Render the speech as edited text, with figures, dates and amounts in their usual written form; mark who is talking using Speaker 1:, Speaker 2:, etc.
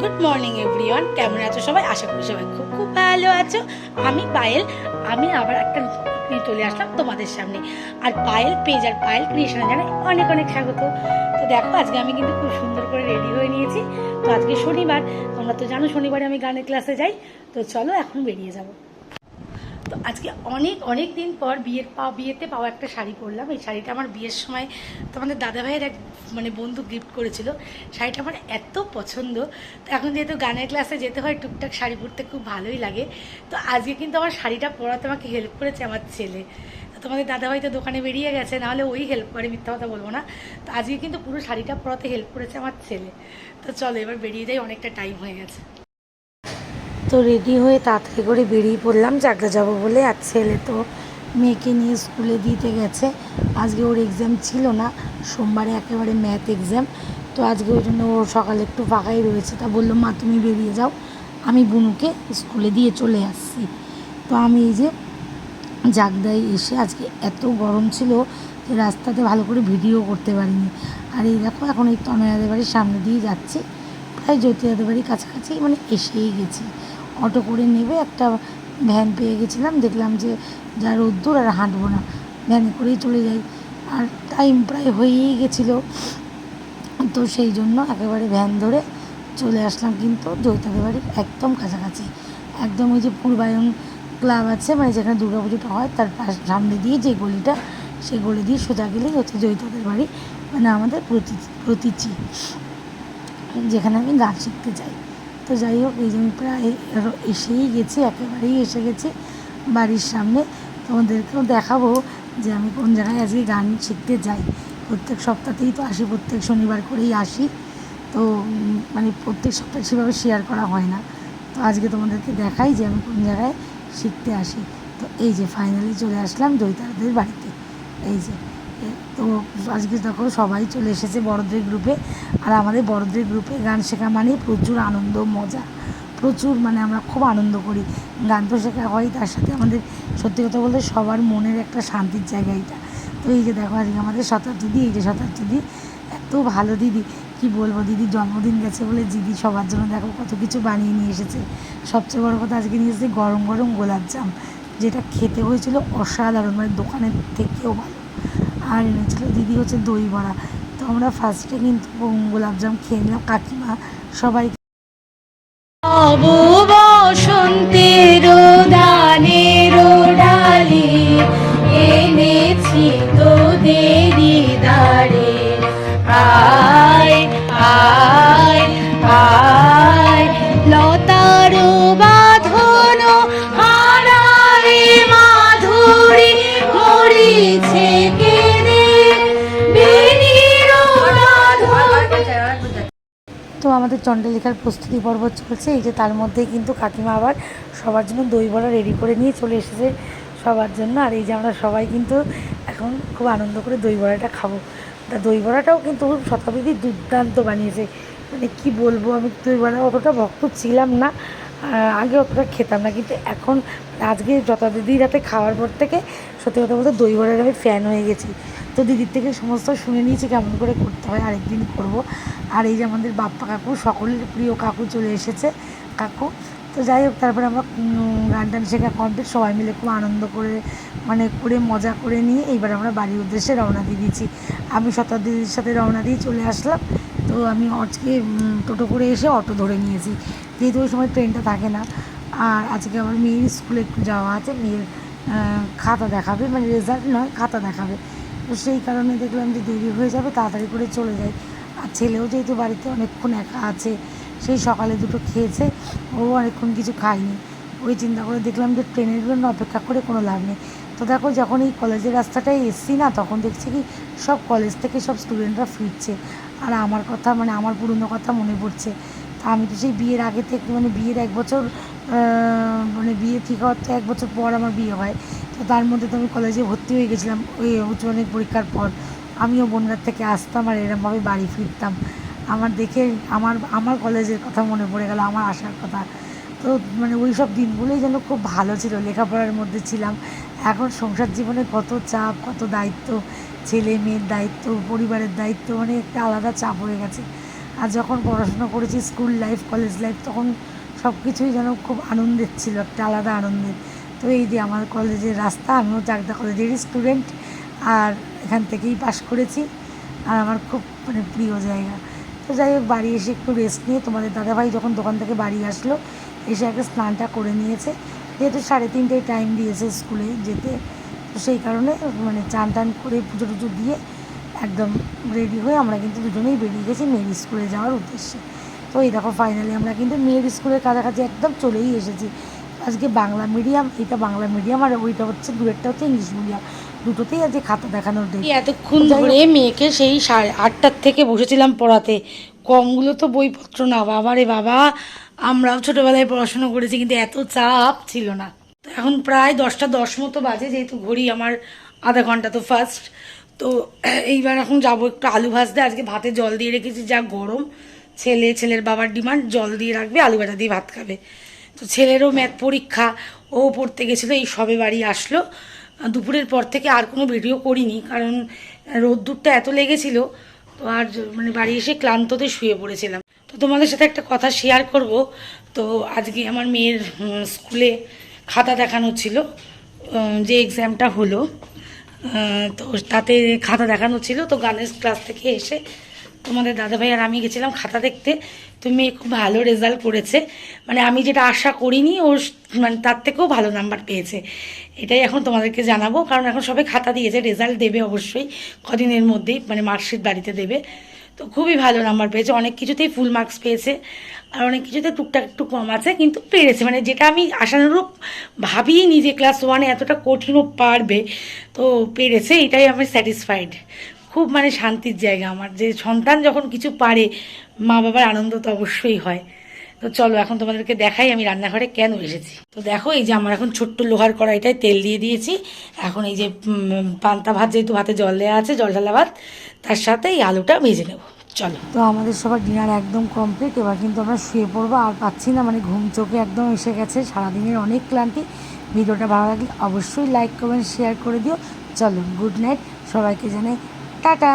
Speaker 1: Good morning everyone, কেমন আছো সবাই? আশা করি সবাই খুব খুব ভালো আছো। আমি পায়েল, আমি আবার একটা নিয়ে চলে আসলাম তোমাদের সামনে। আর পায়েল পেজ আর পায়েল ক্রিয়েশনে জানাই অনেক অনেক স্বাগত। তো দেখো, আজকে আমি কিন্তু খুব সুন্দর করে রেডি হয়ে নিয়েছি। তো আজকে শনিবার, তোমরা তো জানো শনিবারে আমি গানের ক্লাসে যাই। তো চলো এখন বেরিয়ে যাবো। তো আজকে অনেক অনেক দিন পর বিয়েতে পাওয়া একটা শাড়ি পরলাম। এই শাড়িটা আমার বিয়ের সময় তোমাদের দাদাভাইয়ের এক বন্ধু গিফট করেছিল। শাড়িটা আমার এত পছন্দ। তো এখন যেহেতু গানের ক্লাসে যেতে হয়, টুকটাক শাড়ি পরতে খুব ভালোই লাগে। তো আজকে কিন্তু আমার শাড়িটা পরাতে আমাকে হেল্প করেছে আমার ছেলে। তো তোমাদের দাদাভাই তো দোকানে বেরিয়ে গেছে, নাহলে ওই হেল্প করে, মিথ্যা কথা বলবো না। তো আজকে কিন্তু পুরো শাড়িটা পরাতে হেল্প করেছে আমার ছেলে। তো চলো এবার বেরিয়ে যাই, অনেকটা টাইম হয়ে গেছে। তো রেডি হয়ে তাড়াতাড়ি করে বেরিয়ে পড়লাম চাকদা যাবো বলে। আর ছেলে তো মেয়েকে নিয়ে স্কুলে দিতে গেছে। আজকে ওর এক্সাম ছিল না, সোমবারে একেবারে ম্যাথ এক্সাম। তো আজকে ওই জন্য ওর সকালে একটু ফাঁকাই রয়েছে। তা বললো, মা তুমি বেরিয়ে যাও, আমি বুনুকে স্কুলে দিয়ে চলে আসছি। তো আমি এই যে জাগদায় এসে, আজকে এত গরম ছিল যে রাস্তাতে ভালো করে ভিডিও করতে পারিনি। আর এই দেখো, এখন এই তনয়াদের বাড়ির সামনে দিয়ে যাচ্ছি, প্রায় জ্যোতিরাদের বাড়ির কাছাকাছি মানে এসেই গেছি। অটো করে নেবে একটা ভ্যান পেয়ে গেছিলাম, দেখলাম যে যা রোদ্দুর আর হাঁটবো না, ভ্যানে করেই চলে যাই। আর টাইম প্রায় হয়েই গেছিলো, তো সেই জন্য একেবারে ভ্যান ধরে চলে আসলাম কিন্তু জয়িতাদের বাড়ির একদম কাছাকাছি। একদম ওই যে পূর্বায়ন ক্লাব আছে, মানে যেখানে দুর্গাপুজোটা হয়, তার সামনে দিয়ে যে গলিটা, সেই গলি দিয়ে সোজা গেলেই হচ্ছে জয়িতাদের বাড়ি, মানে আমাদের প্রতীচি, যেখানে আমি গান শিখতে যাই। তো যাই হোক, এই যে আমি প্রায় এসেই গেছি, একেবারেই এসে গেছি বাড়ির সামনে। তোমাদেরকেও দেখাবো যে আমি কোন জায়গায় আজকে গান শিখতে যাই। প্রত্যেক সপ্তাহতেই তো আসি, প্রত্যেক শনিবার করেই আসি। তো মানে প্রত্যেক সপ্তাহে সেভাবে শেয়ার করা হয় না। তো আজকে তোমাদেরকে দেখাই যে আমি কোন জায়গায় শিখতে আসি। তো এই যে ফাইনালি চলে আসলাম জয়িতাদের বাড়িতে। এই যে তো আজকে দেখো সবাই চলে এসেছে বড়দের গ্রুপে। আর আমাদের বড়দের গ্রুপে গান শেখা মানে প্রচুর আনন্দ মজা, প্রচুর, মানে আমরা খুব আনন্দ করি। গান তো শেখা হয়, তার সাথে আমাদের সত্যি কথা বলতে সবার মনের একটা শান্তির জায়গা এটা। তো এই যে দেখো, আজকে আমাদের শতাব্দী দিদি, এই যে শতাব্দী দিদি এত ভালো দিদি, কি বলবো। দিদির জন্মদিন গেছে বলে দিদি সবার জন্য দেখো কত কিছু বানিয়ে নিয়ে এসেছে। সবচেয়ে বড় কথা, আজকে নিয়ে এসেছে গরম গরম গোলাপজাম, যেটা খেতে হয়েছিল অসাধারণ, মানে দোকানের থেকেও ভালো। আর এনেছিল দিদি হচ্ছে দই বড়া। তো আমরা ফার্স্টে কিন্তু গোলাপজাম খেয়ে নিলাম, কাকিমা সবাই। বসন্তের দানের ডালি এনেছি তোদেরি দাঁড়ে, আয় আয় আয় লতার বাঁধন হারায় মাধুরী মরিছে কেঁদে বেনির তো আমাদের চণ্ডালিকার প্রস্তুতি পর্ব চলছে। এই যে তার মধ্যেই কিন্তু কাকিমা আবার সবার জন্য দই বড়া রেডি করে নিয়ে চলে এসেছে সবার জন্য। আর এই যে আমরা সবাই কিন্তু এখন খুব আনন্দ করে দই বড়াটা খাবো। তা দই বড়াটাও কিন্তু শতাব্দী দুর্দান্ত বানিয়েছে, মানে কি বলবো। আমি দই বড়া অতটা ভক্ত ছিলাম না, আগে অতটা খেতাম না, কিন্তু এখন আজকে দিদির হাতে খাওয়ার পর থেকে সত্যি কথা বলতে দই বড়ার আমি ফ্যান হয়ে গেছি। তো দিদির থেকে সমস্ত শুনে নিয়েছি কেমন করে করতে হয়, আরেকদিন করব। আর এই যে আমাদের বাপ্পা কাকু, সকলের প্রিয় কাকু চলে এসেছে, কাকু। তো যাই হোক, তারপরে আমরা গান টান শেখা কমপ্লিট, সবাই মিলে খুব আনন্দ করে মানে করে মজা করে নিয়ে এইবার আমরা বাড়ির উদ্দেশ্যে রওনা দিয়ে দিয়েছি। আমি শতাব্দীর সাথে রওনা দিয়ে চলে আসলাম। তো আমি আজকে টোটো করে এসে অটো ধরে নিয়েছি, যেহেতু ওই সময় ট্রেনটা থাকে না। আর আজকে আমার মেয়ের স্কুলে একটু যাওয়া আছে, মেয়ের খাতা দেখাবে, মানে রেজাল্ট নয়, খাতা দেখাবে। তো সেই কারণে দেখলাম যে দেরি হয়ে যাবে, তাড়াতাড়ি করে চলে যাই। আর ছেলেও যেহেতু বাড়িতে অনেকক্ষণ একা আছে, সেই সকালে দুটো খেয়েছে, ও অনেকক্ষণ কিছু খায়নি। ওই চিন্তা করে দেখলাম যে ট্রেনের জন্য অপেক্ষা করে কোনো লাভ নেই। তো দেখো, যখন এই কলেজের রাস্তাটায় এসছি না, তখন দেখছি কি সব কলেজ থেকে সব স্টুডেন্টরা ফিরছে। আর আমার কথা, মানে আমার পুরনো কথা মনে পড়ছে। তা আমি তো সেই বিয়ের আগে থেকে, মানে বিয়ের 1 বছর, মানে বিয়ে ঠিক হওয়ার তো 1 বছর পর আমার বিয়ে হয়। তো তার মধ্যে তো আমি কলেজে ভর্তি হয়ে গেছিলাম ওই উচ্চ মাধ্যমিক পরীক্ষার পর। আমিও বনগাঁ থেকে আসতাম আর এরমভাবে বাড়ি ফিরতাম। আমার দেখে আমার আমার কলেজের কথা মনে পড়ে গেল, আমার আসার কথা। তো মানে ওই সব দিনগুলোই যেন খুব ভালো ছিল, লেখাপড়ার মধ্যে ছিলাম। এখন সংসার জীবনে কত চাপ, কত দায়িত্ব, ছেলে মেয়ের দায়িত্ব, পরিবারের দায়িত্ব, মানে একটা আলাদা চাপ হয়ে গেছে। আর যখন পড়াশোনা করেছি স্কুল লাইফ কলেজ লাইফ তখন সব কিছুই যেন খুব আনন্দের ছিল, একটা আলাদা আনন্দের। তো এই যে আমার কলেজের রাস্তা, আমিও চাকদা কলেজেরই স্টুডেন্ট আর এখান থেকেই পাশ করেছি, আর আমার খুব মানে প্রিয় জায়গা। তো যাই হোক, বাড়ি এসে একটু রেস্ট নিয়ে তোমাদের দাদাভাই যখন দোকান থেকে বাড়ি আসলো এসে একটা স্নানটা করে নিয়েছে, যেহেতু 3:30টায় টাইম দিয়েছে স্কুলে যেতে, তো সেই কারণে মানে চান টান করে পুজো টুজো দিয়ে একদম রেডি হয়ে আমরা কিন্তু দুজনেই বেরিয়ে গেছি মেয়ের স্কুলে যাওয়ার উদ্দেশ্যে। তো এই দেখো ফাইনালি আমরা কিন্তু মেয়ের স্কুলের কাছাকাছি একদম চলেই এসেছি। আজকে বাংলা মিডিয়াম, এটা বাংলা মিডিয়াম আর ওইটা হচ্ছে দুয়েরটা হচ্ছে ইংলিশ মিডিয়াম, দুটোতেই আজকে খাতা দেখানোর ডেট। এতক্ষণ ধরে মেয়েকে সেই 8:30টার থেকে বসেছিলাম পড়াতে, কমগুলো তো বইপত্র না, বাবা রে বাবা, আমরাও ছোটোবেলায় পড়াশোনা করেছি কিন্তু এত চাপ ছিল না। তো এখন প্রায় 10টা 10 মতো বাজে, যেহেতু ঘড়ি আমার আধা ঘন্টা তো ফার্স্ট। তো এইবার এখন যাবো একটু আলু ভাজতে, আজকে ভাতে জল দিয়ে রেখেছি, যা গরম। ছেলের বাবার ডিমান্ড জল দিয়ে রাখবে, আলু ভাজা দিয়ে ভাত খাবে। তো ছেলেরও ম্যাথ পরীক্ষা, ও পড়তে গেছিলো, এই সবে বাড়ি আসলো। দুপুরের পর থেকে আর কোনো ভিডিও করিনি, কারণ রোদ্দুরটা এত লেগেছিলো, তো আর মানে বাড়ি এসে ক্লান্ততে শুয়ে পড়েছিলাম। তো তোমাদের সাথে একটা কথা শেয়ার করব। তো আজকে আমার মেয়ের স্কুলে খাতা দেখানো ছিল, যে এক্সামটা হলো, তো তাতে খাতা দেখানো ছিল। তো গানের ক্লাস থেকে এসে তোমাদের দাদাভাই আর আমি গেছিলাম খাতা দেখতে। তো মেয়ে খুব ভালো রেজাল্ট করেছে, মানে আমি যেটা আশা করিনি ও মানে তার থেকেও ভালো নাম্বার পেয়েছে। এটাই এখন তোমাদেরকে জানাবো, কারণ এখন সবাই খাতা দিয়েছে, রেজাল্ট দেবে অবশ্যই কদিনের মধ্যেই, মানে মার্কশিট বাড়িতে দেবে। তো খুবই ভালো নাম্বার পেয়েছে, অনেক কিছুতেই ফুল মার্কস পেয়েছে, আর অনেক কিছুতে টুকটাক একটু কম আছে, কিন্তু পেরেছে, মানে যেটা আমি আশানুরূপ ভাবিনি যে ক্লাস 1-এ এতটা কঠিনও পারবে, তো পেরেছে, এটাই আমি স্যাটিসফাইড। খুব মানে শান্তির জায়গা আমার, যে সন্তান যখন কিছু পারে মা বাবার আনন্দ তো অবশ্যই হয়। তো চলো এখন তোমাদেরকে দেখাই আমি রান্নাঘরে কেন এসেছি। তো দেখো এই যে আমার এখন ছোট্ট লোহার কড়াইটায় তেল দিয়ে দিয়েছি, এখন এই যে পান্তা ভাত, যেহেতু ভাতে জল দেওয়া আছে, জল ঢালা ভাত, তার সাথে এই আলুটা ভেজে নেব। চলো, তো আমাদের সবার ডিনার একদম কমপ্লিট, এবার কিন্তু আমরা শুয়ে পড়বো, আর পাচ্ছি না, মানে ঘুম চোখে একদম এসে গেছে, সারাদিনের অনেক ক্লান্তি। ভিডিওটা ভালো লাগলে অবশ্যই লাইক কমেন্ট শেয়ার করে দিও। চলো, গুড নাইট, সবাইকে জানাই টাটা।